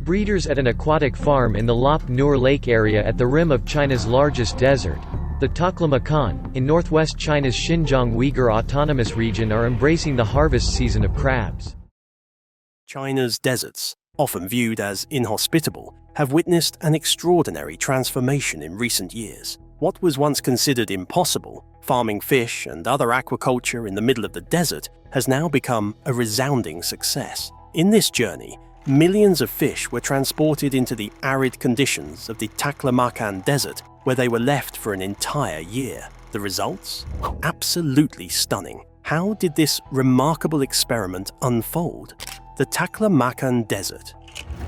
breeders at an aquatic farm in the Lop Nur Lake area at the rim of China's largest desert, the Taklamakan, in northwest China's Xinjiang Uyghur Autonomous Region are embracing the harvest season of crabs. China's deserts, often viewed as inhospitable, have witnessed an extraordinary transformation in recent years. What was once considered impossible, farming fish and other aquaculture in the middle of the desert, has now become a resounding success. In this journey, millions of fish were transported into the arid conditions of the Taklamakan Desert, where they were left for an entire year. The results? Absolutely stunning. How did this remarkable experiment unfold? The Taklamakan Desert.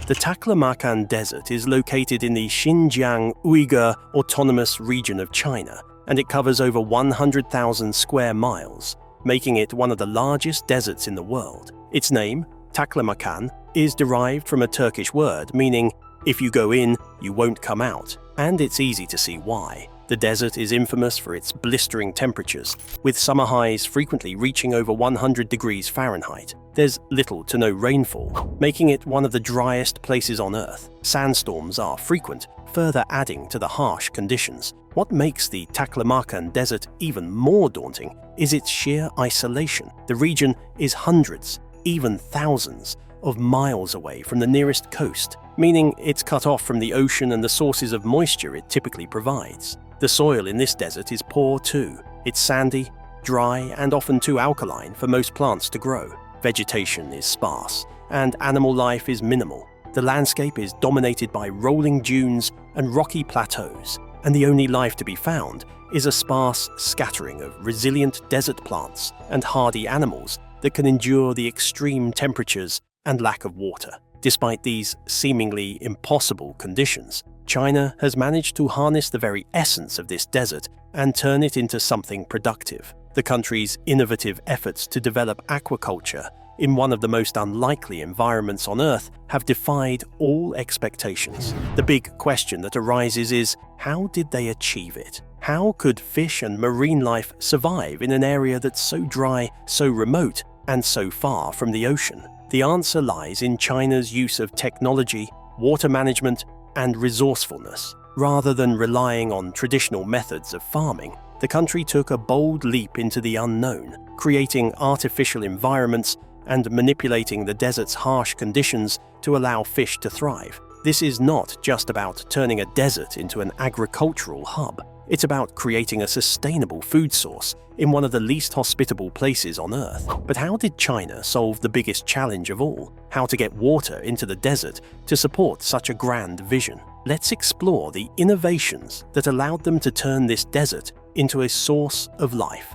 The Taklamakan Desert is located in the Xinjiang Uyghur Autonomous Region of China, and it covers over 100,000 square miles, making it one of the largest deserts in the world. Its name, Taklamakan, is derived from a Turkish word meaning, "if you go in, you won't come out," and it's easy to see why. The desert is infamous for its blistering temperatures, with summer highs frequently reaching over 100 degrees Fahrenheit. There's little to no rainfall, making it one of the driest places on Earth. Sandstorms are frequent, further adding to the harsh conditions. What makes the Taklamakan Desert even more daunting is its sheer isolation. The region is hundreds, even thousands, of miles away from the nearest coast, meaning it's cut off from the ocean and the sources of moisture it typically provides. The soil in this desert is poor too. It's sandy, dry, and often too alkaline for most plants to grow. Vegetation is sparse, and animal life is minimal. The landscape is dominated by rolling dunes and rocky plateaus, and the only life to be found is a sparse scattering of resilient desert plants and hardy animals that can endure the extreme temperatures and lack of water. Despite these seemingly impossible conditions, China has managed to harness the very essence of this desert and turn it into something productive. The country's innovative efforts to develop aquaculture in one of the most unlikely environments on Earth have defied all expectations. The big question that arises is, how did they achieve it? How could fish and marine life survive in an area that's so dry, so remote, and so far from the ocean? The answer lies in China's use of technology, water management, and resourcefulness. Rather than relying on traditional methods of farming, the country took a bold leap into the unknown, creating artificial environments and manipulating the desert's harsh conditions to allow fish to thrive. This is not just about turning a desert into an agricultural hub. It's about creating a sustainable food source in one of the least hospitable places on Earth. But how did China solve the biggest challenge of all? How to get water into the desert to support such a grand vision? Let's explore the innovations that allowed them to turn this desert into a source of life.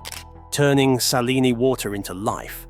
Turning saline water into life.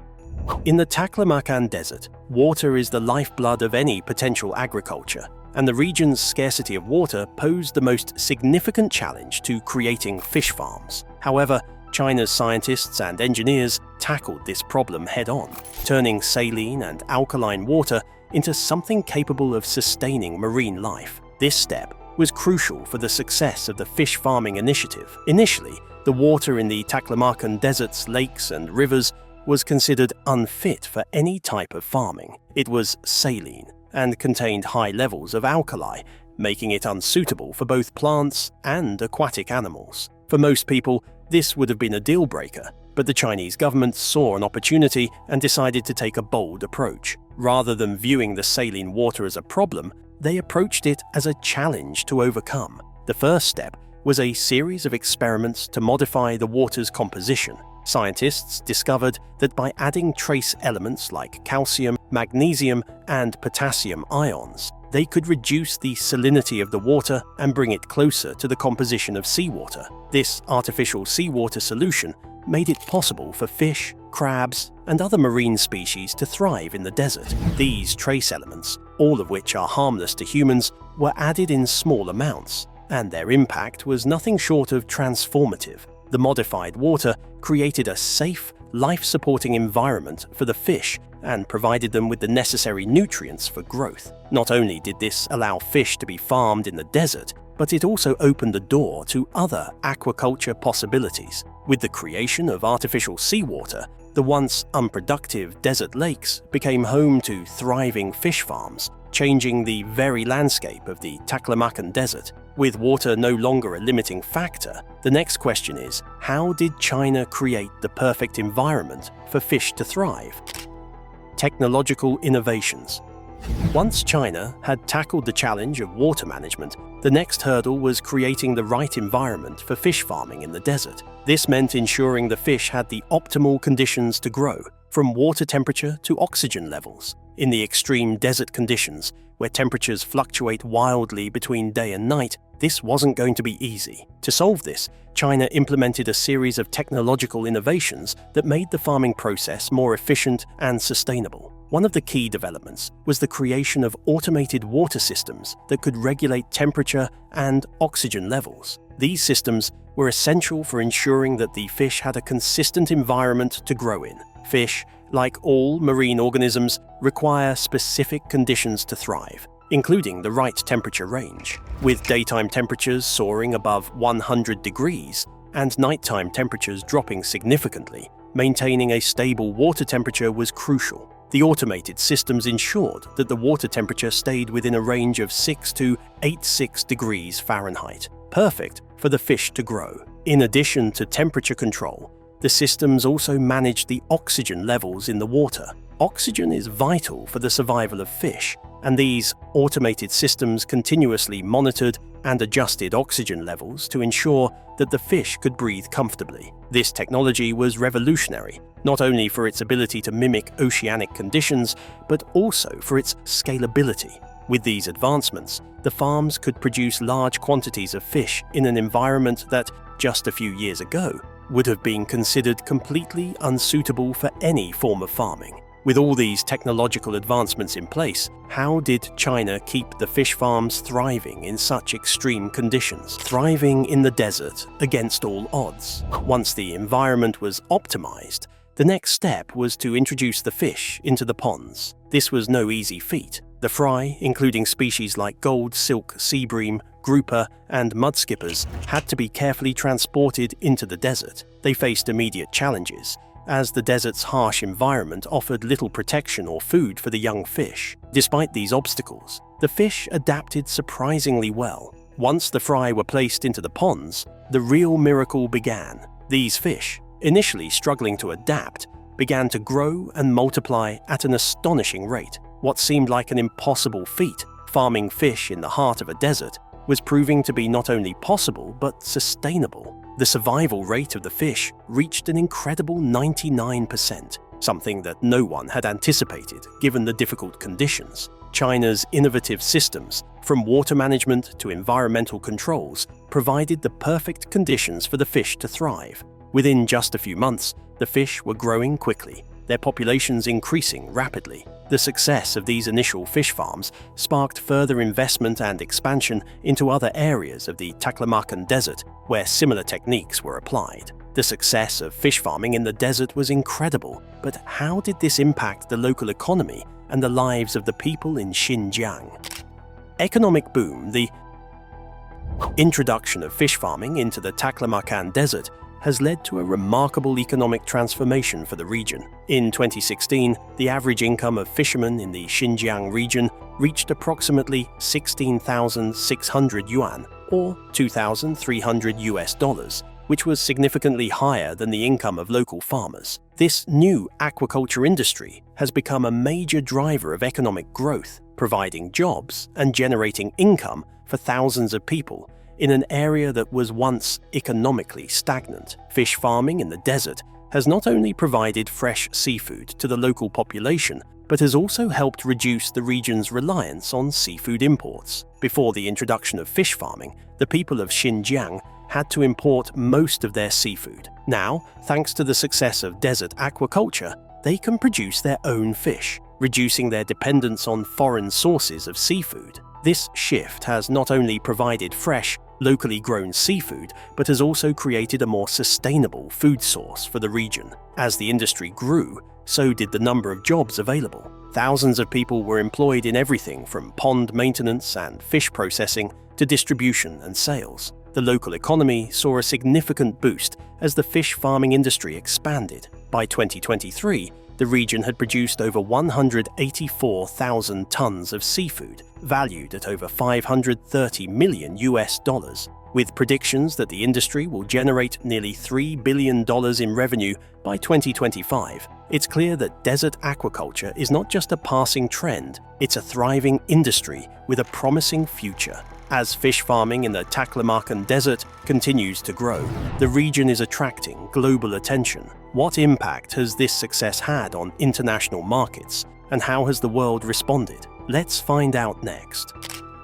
In the Taklamakan Desert, water is the lifeblood of any potential agriculture, and the region's scarcity of water posed the most significant challenge to creating fish farms. However, China's scientists and engineers tackled this problem head-on, turning saline and alkaline water into something capable of sustaining marine life. This step was crucial for the success of the fish farming initiative. Initially, the water in the Taklamakan Desert's lakes and rivers was considered unfit for any type of farming. It was saline and contained high levels of alkali, making it unsuitable for both plants and aquatic animals. For most people, this would have been a deal-breaker, but the Chinese government saw an opportunity and decided to take a bold approach. Rather than viewing the saline water as a problem, they approached it as a challenge to overcome. The first step was a series of experiments to modify the water's composition. Scientists discovered that by adding trace elements like calcium, magnesium, and potassium ions, they could reduce the salinity of the water and bring it closer to the composition of seawater. This artificial seawater solution made it possible for fish, crabs, and other marine species to thrive in the desert. These trace elements, all of which are harmless to humans, were added in small amounts, and their impact was nothing short of transformative. The modified water created a safe, life-supporting environment for the fish and provided them with the necessary nutrients for growth. Not only did this allow fish to be farmed in the desert, but it also opened the door to other aquaculture possibilities. With the creation of artificial seawater, the once unproductive desert lakes became home to thriving fish farms, changing the very landscape of the Taklamakan Desert. With water no longer a limiting factor, the next question is, how did China create the perfect environment for fish to thrive? Technological innovations. Once China had tackled the challenge of water management, the next hurdle was creating the right environment for fish farming in the desert. This meant ensuring the fish had the optimal conditions to grow, from water temperature to oxygen levels. In the extreme desert conditions, where temperatures fluctuate wildly between day and night, this wasn't going to be easy. To solve this, China implemented a series of technological innovations that made the farming process more efficient and sustainable. One of the key developments was the creation of automated water systems that could regulate temperature and oxygen levels. These systems were essential for ensuring that the fish had a consistent environment to grow in. Fish, like all marine organisms, require specific conditions to thrive, including the right temperature range. With daytime temperatures soaring above 100 degrees and nighttime temperatures dropping significantly, maintaining a stable water temperature was crucial. The automated systems ensured that the water temperature stayed within a range of 6 to 86 degrees Fahrenheit, perfect for the fish to grow. In addition to temperature control, the systems also managed the oxygen levels in the water. Oxygen is vital for the survival of fish, and these automated systems continuously monitored and adjusted oxygen levels to ensure that the fish could breathe comfortably. This technology was revolutionary, not only for its ability to mimic oceanic conditions, but also for its scalability. With these advancements, the farms could produce large quantities of fish in an environment that, just a few years ago, would have been considered completely unsuitable for any form of farming. With all these technological advancements in place, how did China keep the fish farms thriving in such extreme conditions, thriving in the desert against all odds? Once the environment was optimized, the next step was to introduce the fish into the ponds. This was no easy feat. The fry, including species like gold silk sea bream, grouper, and mudskippers, had to be carefully transported into the desert. They faced immediate challenges, as the desert's harsh environment offered little protection or food for the young fish. Despite these obstacles, the fish adapted surprisingly well. Once the fry were placed into the ponds, the real miracle began. These fish, initially struggling to adapt, began to grow and multiply at an astonishing rate. What seemed like an impossible feat, farming fish in the heart of a desert, was proving to be not only possible but sustainable. The survival rate of the fish reached an incredible 99%, something that no one had anticipated given the difficult conditions. China's innovative systems, from water management to environmental controls, provided the perfect conditions for the fish to thrive. Within just a few months, the fish were growing quickly, their populations increasing rapidly. The success of these initial fish farms sparked further investment and expansion into other areas of the Taklamakan Desert, where similar techniques were applied. The success of fish farming in the desert was incredible, but how did this impact the local economy and the lives of the people in Xinjiang? Economic boom. The introduction of fish farming into the Taklamakan Desert has led to a remarkable economic transformation for the region. In 2016, the average income of fishermen in the Xinjiang region reached approximately 16,600 yuan, or $2,300, which was significantly higher than the income of local farmers. This new aquaculture industry has become a major driver of economic growth, providing jobs and generating income for thousands of people in an area that was once economically stagnant. Fish farming in the desert has not only provided fresh seafood to the local population, but has also helped reduce the region's reliance on seafood imports. Before the introduction of fish farming, the people of Xinjiang had to import most of their seafood. Now, thanks to the success of desert aquaculture, they can produce their own fish, reducing their dependence on foreign sources of seafood. This shift has not only provided fresh, locally grown seafood, but has also created a more sustainable food source for the region. As the industry grew, so did the number of jobs available. Thousands of people were employed in everything from pond maintenance and fish processing to distribution and sales. The local economy saw a significant boost as the fish farming industry expanded. By 2023, the region had produced over 184,000 tons of seafood, valued at over $530 million, with predictions that the industry will generate nearly $3 billion in revenue by 2025. It's clear that desert aquaculture is not just a passing trend, it's a thriving industry with a promising future. As fish farming in the Taklamakan Desert continues to grow, the region is attracting global attention. What impact has this success had on international markets, and how has the world responded? Let's find out next.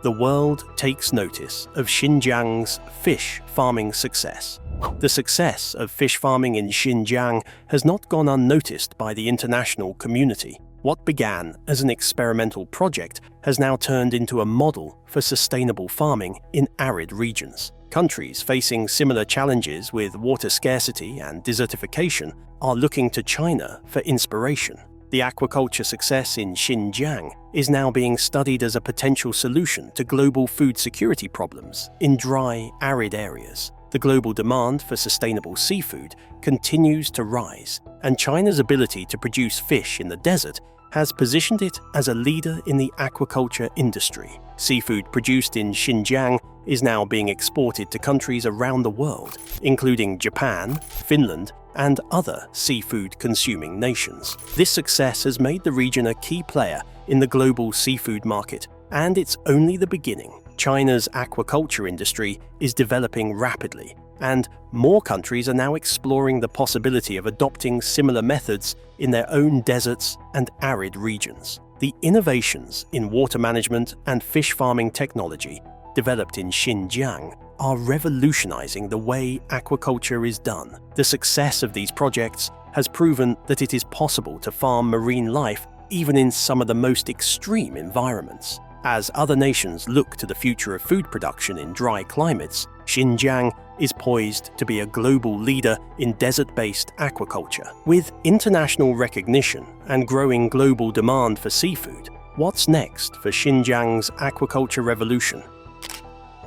The world takes notice of Xinjiang's fish farming success. The success of fish farming in Xinjiang has not gone unnoticed by the international community. What began as an experimental project has now turned into a model for sustainable farming in arid regions. Countries facing similar challenges with water scarcity and desertification are looking to China for inspiration. The aquaculture success in Xinjiang is now being studied as a potential solution to global food security problems in dry, arid areas. The global demand for sustainable seafood continues to rise, and China's ability to produce fish in the desert has positioned it as a leader in the aquaculture industry. Seafood produced in Xinjiang is now being exported to countries around the world, including Japan, Finland, and other seafood-consuming nations. This success has made the region a key player in the global seafood market, and it's only the beginning. China's aquaculture industry is developing rapidly, and more countries are now exploring the possibility of adopting similar methods in their own deserts and arid regions. The innovations in water management and fish farming technology developed in Xinjiang are revolutionizing the way aquaculture is done. The success of these projects has proven that it is possible to farm marine life even in some of the most extreme environments. As other nations look to the future of food production in dry climates, Xinjiang is poised to be a global leader in desert-based aquaculture. With international recognition and growing global demand for seafood, what's next for Xinjiang's aquaculture revolution?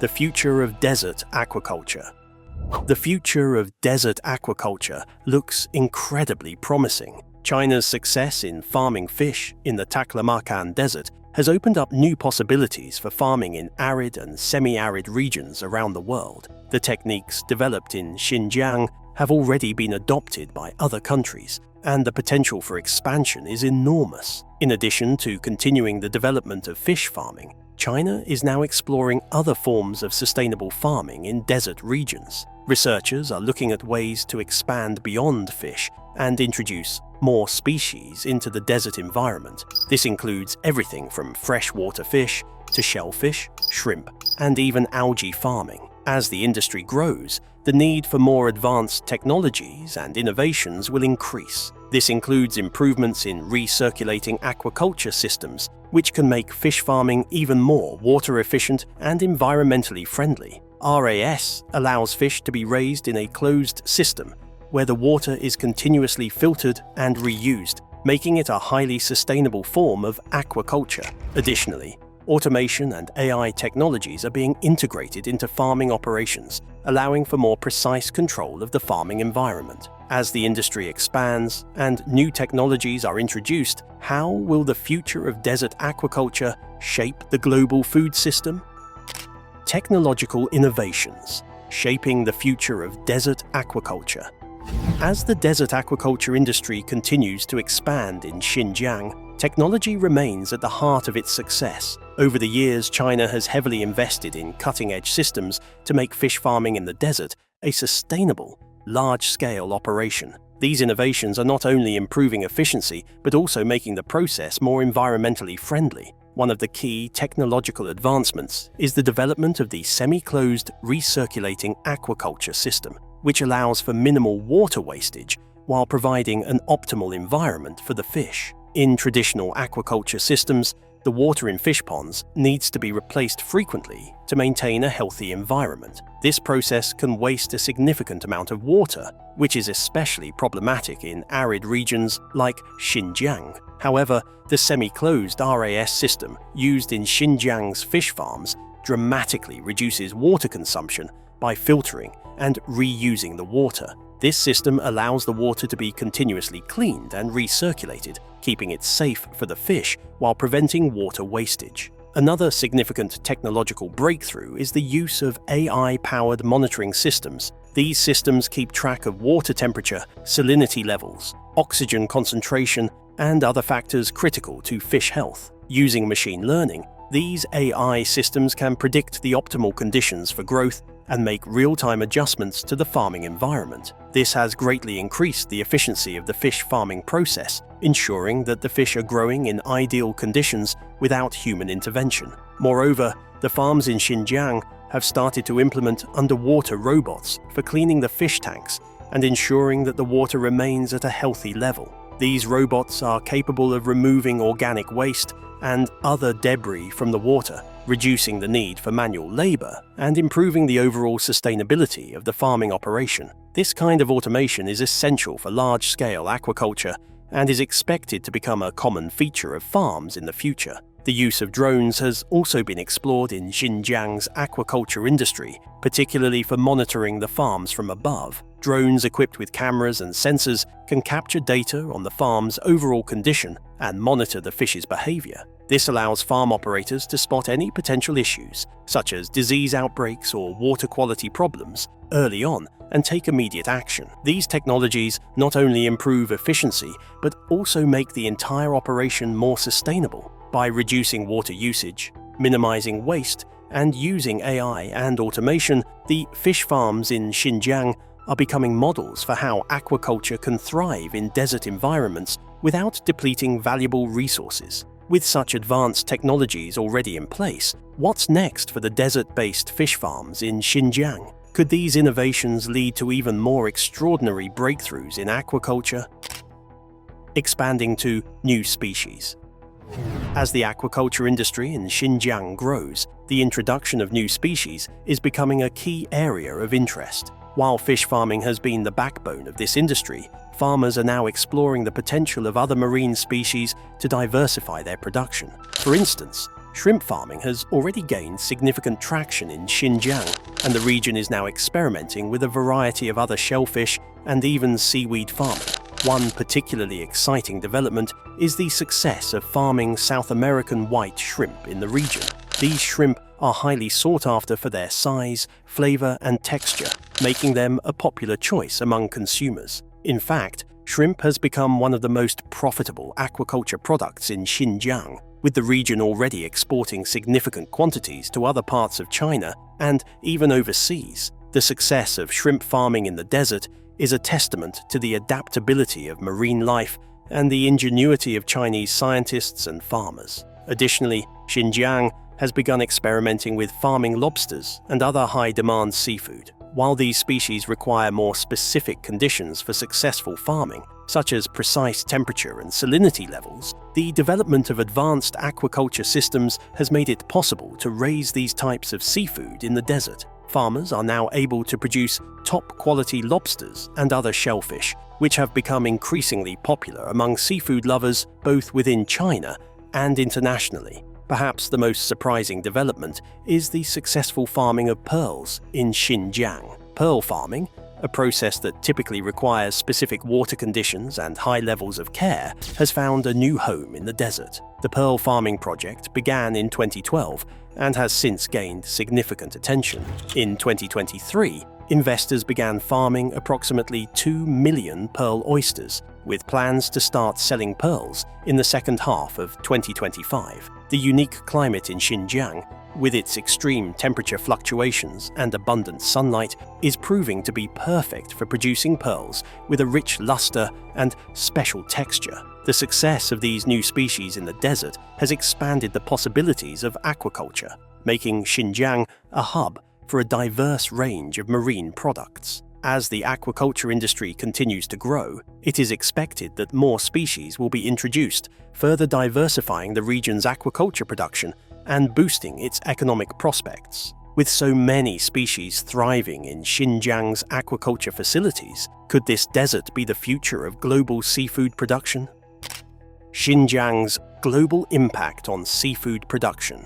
The future of desert aquaculture. The future of desert aquaculture looks incredibly promising. China's success in farming fish in the Taklamakan Desert has opened up new possibilities for farming in arid and semi-arid regions around the world. The techniques developed in Xinjiang have already been adopted by other countries, and the potential for expansion is enormous. In addition to continuing the development of fish farming, China is now exploring other forms of sustainable farming in desert regions. Researchers are looking at ways to expand beyond fish and introduce more species into the desert environment. This includes everything from freshwater fish to shellfish, shrimp, and even algae farming. As the industry grows, the need for more advanced technologies and innovations will increase. This includes improvements in recirculating aquaculture systems, which can make fish farming even more water efficient and environmentally friendly. RAS allows fish to be raised in a closed system where the water is continuously filtered and reused, making it a highly sustainable form of aquaculture. Additionally, automation and AI technologies are being integrated into farming operations, allowing for more precise control of the farming environment. As the industry expands and new technologies are introduced, how will the future of desert aquaculture shape the global food system? Technological innovations shaping the future of desert aquaculture. As the desert aquaculture industry continues to expand in Xinjiang, technology remains at the heart of its success. Over the years, China has heavily invested in cutting-edge systems to make fish farming in the desert a sustainable, large-scale operation. These innovations are not only improving efficiency, but also making the process more environmentally friendly. One of the key technological advancements is the development of the semi-closed recirculating aquaculture system, which allows for minimal water wastage while providing an optimal environment for the fish. In traditional aquaculture systems, the water in fish ponds needs to be replaced frequently to maintain a healthy environment. This process can waste a significant amount of water, which is especially problematic in arid regions like Xinjiang. However, the semi-closed RAS system used in Xinjiang's fish farms dramatically reduces water consumption by filtering and reusing the water. This system allows the water to be continuously cleaned and recirculated, keeping it safe for the fish while preventing water wastage. Another significant technological breakthrough is the use of AI-powered monitoring systems. These systems keep track of water temperature, salinity levels, oxygen concentration, and other factors critical to fish health. Using machine learning, these AI systems can predict the optimal conditions for growth and make real-time adjustments to the farming environment. This has greatly increased the efficiency of the fish farming process, ensuring that the fish are growing in ideal conditions without human intervention. Moreover, the farms in Xinjiang have started to implement underwater robots for cleaning the fish tanks and ensuring that the water remains at a healthy level. These robots are capable of removing organic waste and other debris from the water, reducing the need for manual labor and improving the overall sustainability of the farming operation. This kind of automation is essential for large-scale aquaculture and is expected to become a common feature of farms in the future. The use of drones has also been explored in Xinjiang's aquaculture industry, particularly for monitoring the farms from above. Drones equipped with cameras and sensors can capture data on the farm's overall condition and monitor the fish's behavior. This allows farm operators to spot any potential issues, such as disease outbreaks or water quality problems, early on and take immediate action. These technologies not only improve efficiency, but also make the entire operation more sustainable. By reducing water usage, minimizing waste, and using AI and automation, the fish farms in Xinjiang are becoming models for how aquaculture can thrive in desert environments without depleting valuable resources. With such advanced technologies already in place, what's next for the desert-based fish farms in Xinjiang? Could these innovations lead to even more extraordinary breakthroughs in aquaculture? Expanding to new species. As the aquaculture industry in Xinjiang grows, the introduction of new species is becoming a key area of interest. While fish farming has been the backbone of this industry, farmers are now exploring the potential of other marine species to diversify their production. For instance, shrimp farming has already gained significant traction in Xinjiang, and the region is now experimenting with a variety of other shellfish and even seaweed farming. One particularly exciting development is the success of farming South American white shrimp in the region. These shrimp are highly sought after for their size, flavor, and texture, making them a popular choice among consumers. In fact, shrimp has become one of the most profitable aquaculture products in Xinjiang, with the region already exporting significant quantities to other parts of China and even overseas. The success of shrimp farming in the desert is a testament to the adaptability of marine life and the ingenuity of Chinese scientists and farmers. Additionally, Xinjiang has begun experimenting with farming lobsters and other high-demand seafood. While these species require more specific conditions for successful farming, such as precise temperature and salinity levels, the development of advanced aquaculture systems has made it possible to raise these types of seafood in the desert. Farmers are now able to produce top-quality lobsters and other shellfish, which have become increasingly popular among seafood lovers both within China and internationally. Perhaps the most surprising development is the successful farming of pearls in Xinjiang. Pearl farming, a process that typically requires specific water conditions and high levels of care, has found a new home in the desert. The pearl farming project began in 2012 and has since gained significant attention. In 2023, investors began farming approximately 2 million pearl oysters, with plans to start selling pearls in the second half of 2025. The unique climate in Xinjiang, with its extreme temperature fluctuations and abundant sunlight, is proving to be perfect for producing pearls with a rich luster and special texture. The success of these new species in the desert has expanded the possibilities of aquaculture, making Xinjiang a hub for a diverse range of marine products. As the aquaculture industry continues to grow, it is expected that more species will be introduced, further diversifying the region's aquaculture production and boosting its economic prospects. With so many species thriving in Xinjiang's aquaculture facilities, could this desert be the future of global seafood production? Xinjiang's global impact on seafood production.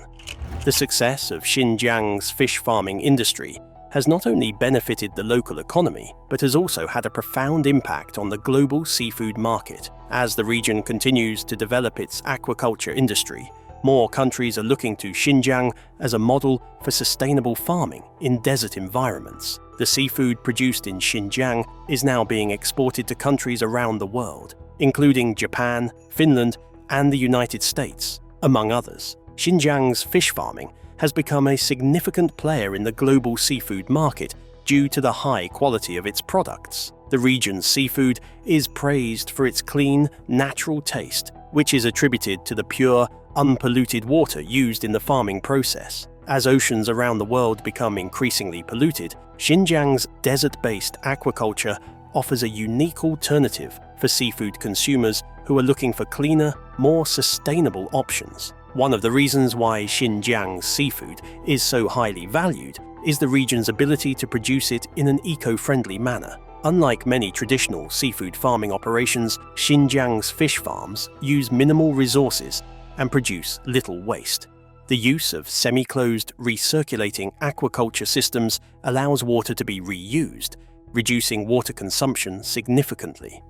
The success of Xinjiang's fish farming industry has not only benefited the local economy, but has also had a profound impact on the global seafood market. As the region continues to develop its aquaculture industry, more countries are looking to Xinjiang as a model for sustainable farming in desert environments. The seafood produced in Xinjiang is now being exported to countries around the world, including Japan, Finland, and the United States, among others. Xinjiang's fish farming has become a significant player in the global seafood market due to the high quality of its products. The region's seafood is praised for its clean, natural taste, which is attributed to the pure, unpolluted water used in the farming process. As oceans around the world become increasingly polluted, Xinjiang's desert-based aquaculture offers a unique alternative for seafood consumers who are looking for cleaner, more sustainable options. One of the reasons why Xinjiang's seafood is so highly valued is the region's ability to produce it in an eco-friendly manner. Unlike many traditional seafood farming operations, Xinjiang's fish farms use minimal resources and produce little waste. The use of semi-closed, recirculating aquaculture systems allows water to be reused, reducing water consumption significantly.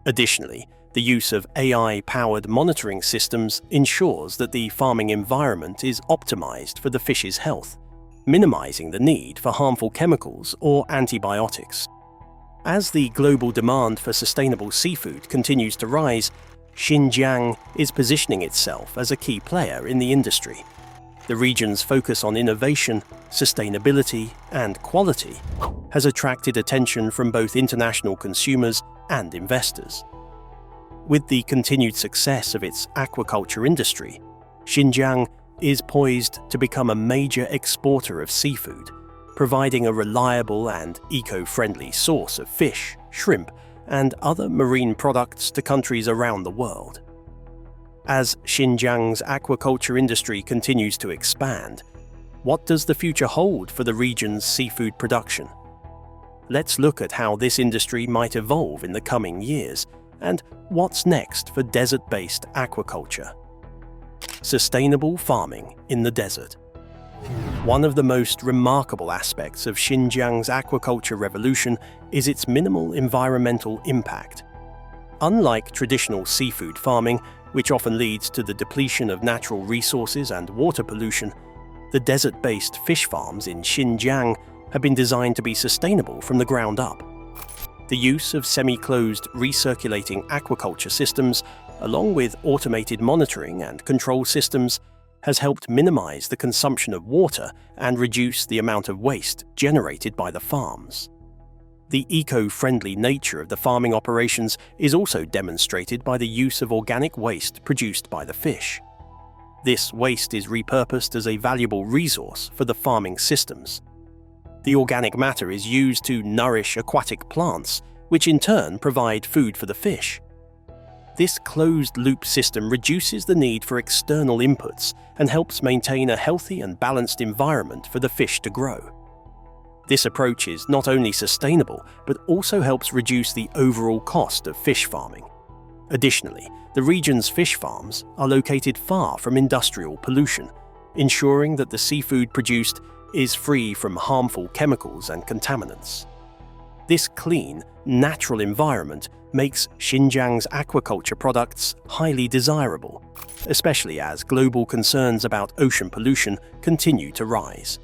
Additionally, the use of AI-powered monitoring systems ensures that the farming environment is optimized for the fish's health, minimizing the need for harmful chemicals or antibiotics. As the global demand for sustainable seafood continues to rise, Xinjiang is positioning itself as a key player in the industry. The region's focus on innovation, sustainability, and quality has attracted attention from both international consumers and investors. With the continued success of its aquaculture industry, Xinjiang is poised to become a major exporter of seafood, providing a reliable and eco-friendly source of fish, shrimp, and other marine products to countries around the world. As Xinjiang's aquaculture industry continues to expand, what does the future hold for the region's seafood production? Let's look at how this industry might evolve in the coming years, and what's next for desert-based aquaculture. Sustainable farming in the desert. One of the most remarkable aspects of Xinjiang's aquaculture revolution is its minimal environmental impact. Unlike traditional seafood farming, which often leads to the depletion of natural resources and water pollution, the desert-based fish farms in Xinjiang have been designed to be sustainable from the ground up. The use of semi-closed recirculating aquaculture systems, along with automated monitoring and control systems, has helped minimize the consumption of water and reduce the amount of waste generated by the farms. The eco-friendly nature of the farming operations is also demonstrated by the use of organic waste produced by the fish. This waste is repurposed as a valuable resource for the farming systems. The organic matter is used to nourish aquatic plants, which in turn provide food for the fish. This closed-loop system reduces the need for external inputs and helps maintain a healthy and balanced environment for the fish to grow. This approach is not only sustainable, but also helps reduce the overall cost of fish farming. Additionally, the region's fish farms are located far from industrial pollution, ensuring that the seafood produced is free from harmful chemicals and contaminants. This clean, natural environment makes Xinjiang's aquaculture products highly desirable, especially as global concerns about ocean pollution continue to rise.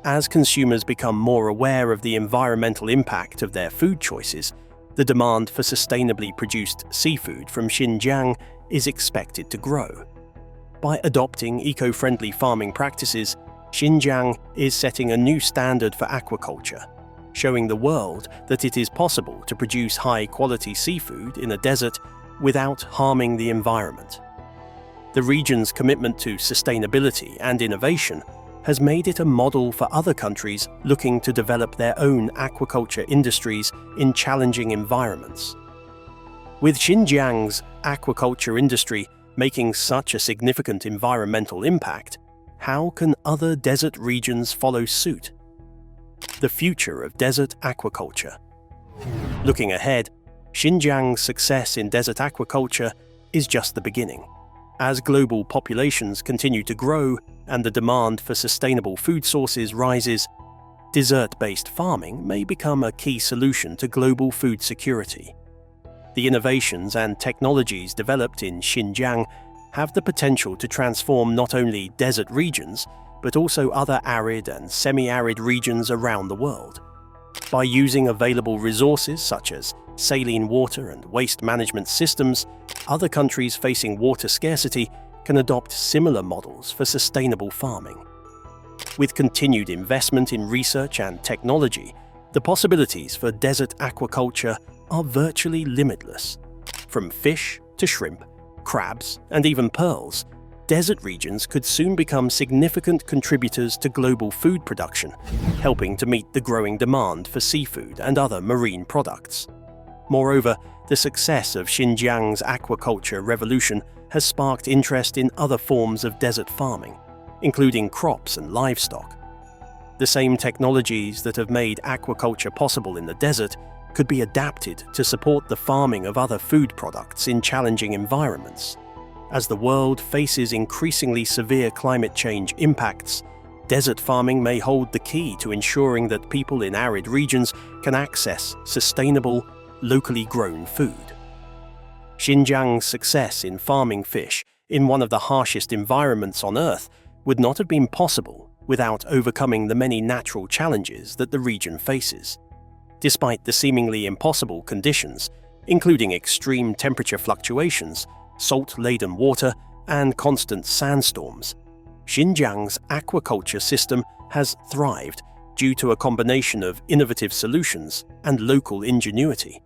As consumers become more aware of the environmental impact of their food choices, the demand for sustainably produced seafood from Xinjiang is expected to grow. By adopting eco-friendly farming practices, Xinjiang is setting a new standard for aquaculture, showing the world that it is possible to produce high-quality seafood in a desert without harming the environment. The region's commitment to sustainability and innovation has made it a model for other countries looking to develop their own aquaculture industries in challenging environments. With Xinjiang's aquaculture industry making such a significant environmental impact, how can other desert regions follow suit? The future of desert aquaculture. Looking ahead, Xinjiang's success in desert aquaculture is just the beginning. As global populations continue to grow and the demand for sustainable food sources rises, desert-based farming may become a key solution to global food security. The innovations and technologies developed in Xinjiang have the potential to transform not only desert regions, but also other arid and semi-arid regions around the world. By using available resources such as saline water and waste management systems, other countries facing water scarcity can adopt similar models for sustainable farming. With continued investment in research and technology, the possibilities for desert aquaculture are virtually limitless. From fish to shrimp, crabs, and even pearls, desert regions could soon become significant contributors to global food production, helping to meet the growing demand for seafood and other marine products. Moreover, the success of Xinjiang's aquaculture revolution has sparked interest in other forms of desert farming, including crops and livestock. The same technologies that have made aquaculture possible in the desert could be adapted to support the farming of other food products in challenging environments. As the world faces increasingly severe climate change impacts, desert farming may hold the key to ensuring that people in arid regions can access sustainable, locally grown food. Xinjiang's success in farming fish in one of the harshest environments on Earth would not have been possible without overcoming the many natural challenges that the region faces. Despite the seemingly impossible conditions, including extreme temperature fluctuations, salt-laden water, and constant sandstorms, Xinjiang's aquaculture system has thrived due to a combination of innovative solutions and local ingenuity.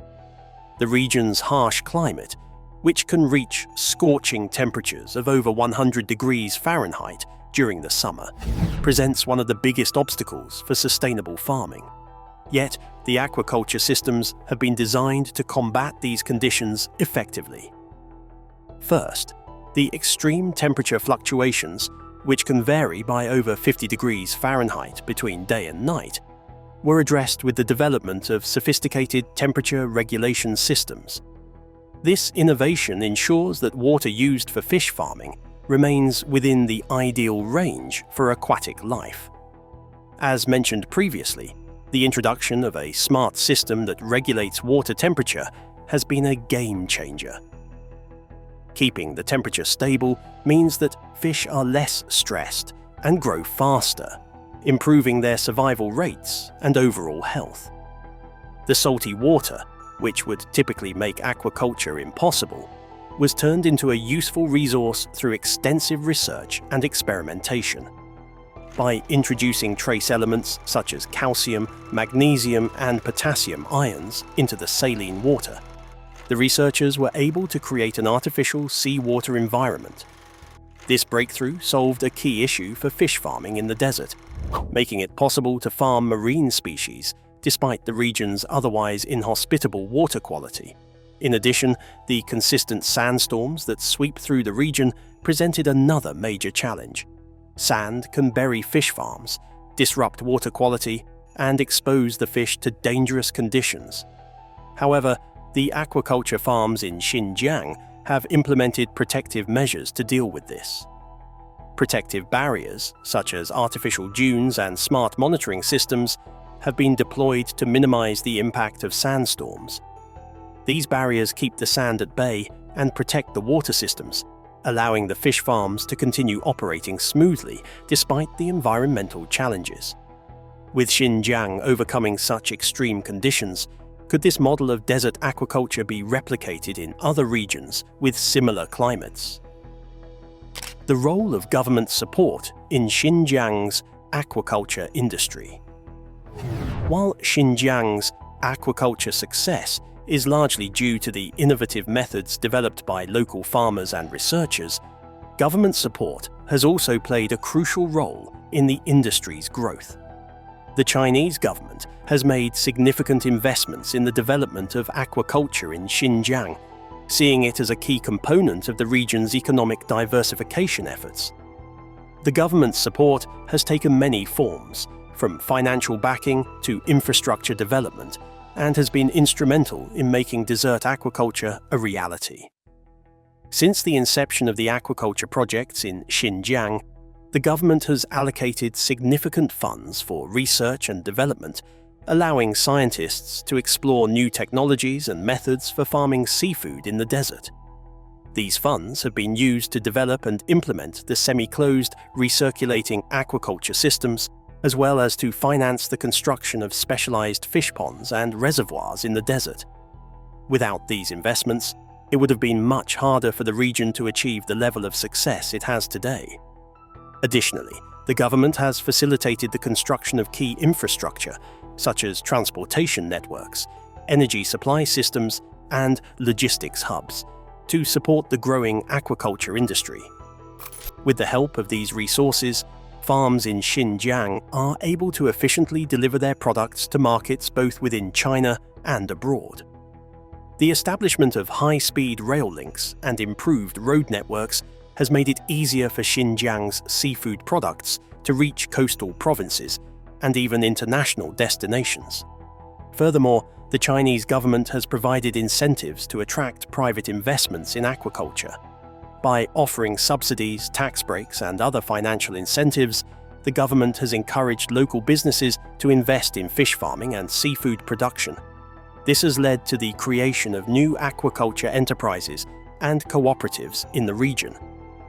The region's harsh climate, which can reach scorching temperatures of over 100 degrees Fahrenheit during the summer, presents one of the biggest obstacles for sustainable farming. Yet, the aquaculture systems have been designed to combat these conditions effectively. First, the extreme temperature fluctuations, which can vary by over 50 degrees Fahrenheit between day and night, were addressed with the development of sophisticated temperature regulation systems. This innovation ensures that water used for fish farming remains within the ideal range for aquatic life. As mentioned previously, the introduction of a smart system that regulates water temperature has been a game changer. Keeping the temperature stable means that fish are less stressed and grow faster, improving their survival rates and overall health. The salty water, which would typically make aquaculture impossible, was turned into a useful resource through extensive research and experimentation. By introducing trace elements such as calcium, magnesium, and potassium ions into the saline water, the researchers were able to create an artificial seawater environment. This breakthrough solved a key issue for fish farming in the desert, making it possible to farm marine species despite the region's otherwise inhospitable water quality. In addition, the consistent sandstorms that sweep through the region presented another major challenge. Sand can bury fish farms, disrupt water quality, and expose the fish to dangerous conditions. However, the aquaculture farms in Xinjiang have implemented protective measures to deal with this. Protective barriers, such as artificial dunes and smart monitoring systems, have been deployed to minimize the impact of sandstorms. These barriers keep the sand at bay and protect the water systems, allowing the fish farms to continue operating smoothly despite the environmental challenges. With Xinjiang overcoming such extreme conditions, could this model of desert aquaculture be replicated in other regions with similar climates? The role of government support in Xinjiang's aquaculture industry. While Xinjiang's aquaculture success is largely due to the innovative methods developed by local farmers and researchers, government support has also played a crucial role in the industry's growth. The Chinese government has made significant investments in the development of aquaculture in Xinjiang, seeing it as a key component of the region's economic diversification efforts. The government's support has taken many forms, from financial backing to infrastructure development, and has been instrumental in making desert aquaculture a reality. Since the inception of the aquaculture projects in Xinjiang, the government has allocated significant funds for research and development, allowing scientists to explore new technologies and methods for farming seafood in the desert. These funds have been used to develop and implement the semi-closed, recirculating aquaculture systems, as well as to finance the construction of specialized fish ponds and reservoirs in the desert. Without these investments, it would have been much harder for the region to achieve the level of success it has today. Additionally, the government has facilitated the construction of key infrastructure, such as transportation networks, energy supply systems, and logistics hubs, to support the growing aquaculture industry. With the help of these resources, farms in Xinjiang are able to efficiently deliver their products to markets both within China and abroad. The establishment of high-speed rail links and improved road networks has made it easier for Xinjiang's seafood products to reach coastal provinces and even international destinations. Furthermore, the Chinese government has provided incentives to attract private investments in aquaculture. By offering subsidies, tax breaks, and other financial incentives, the government has encouraged local businesses to invest in fish farming and seafood production. This has led to the creation of new aquaculture enterprises and cooperatives in the region,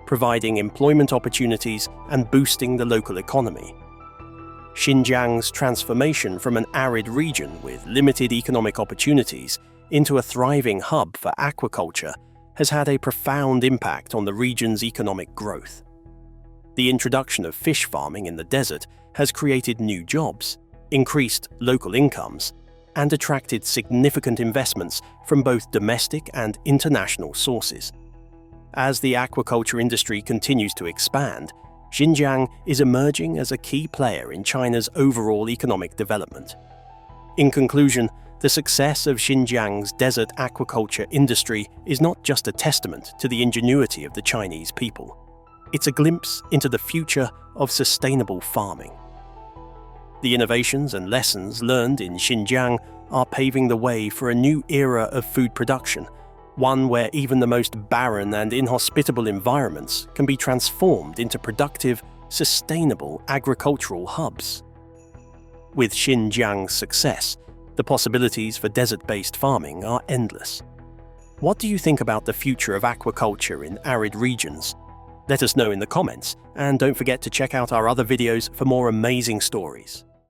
providing employment opportunities and boosting the local economy. Xinjiang's transformation from an arid region with limited economic opportunities into a thriving hub for aquaculture has had a profound impact on the region's economic growth. The introduction of fish farming in the desert has created new jobs, increased local incomes, and attracted significant investments from both domestic and international sources. As the aquaculture industry continues to expand, Xinjiang is emerging as a key player in China's overall economic development. In conclusion, the success of Xinjiang's desert aquaculture industry is not just a testament to the ingenuity of the Chinese people. It's a glimpse into the future of sustainable farming. The innovations and lessons learned in Xinjiang are paving the way for a new era of food production, one where even the most barren and inhospitable environments can be transformed into productive, sustainable agricultural hubs. With Xinjiang's success, the possibilities for desert-based farming are endless. What do you think about the future of aquaculture in arid regions? Let us know in the comments, and don't forget to check out our other videos for more amazing stories.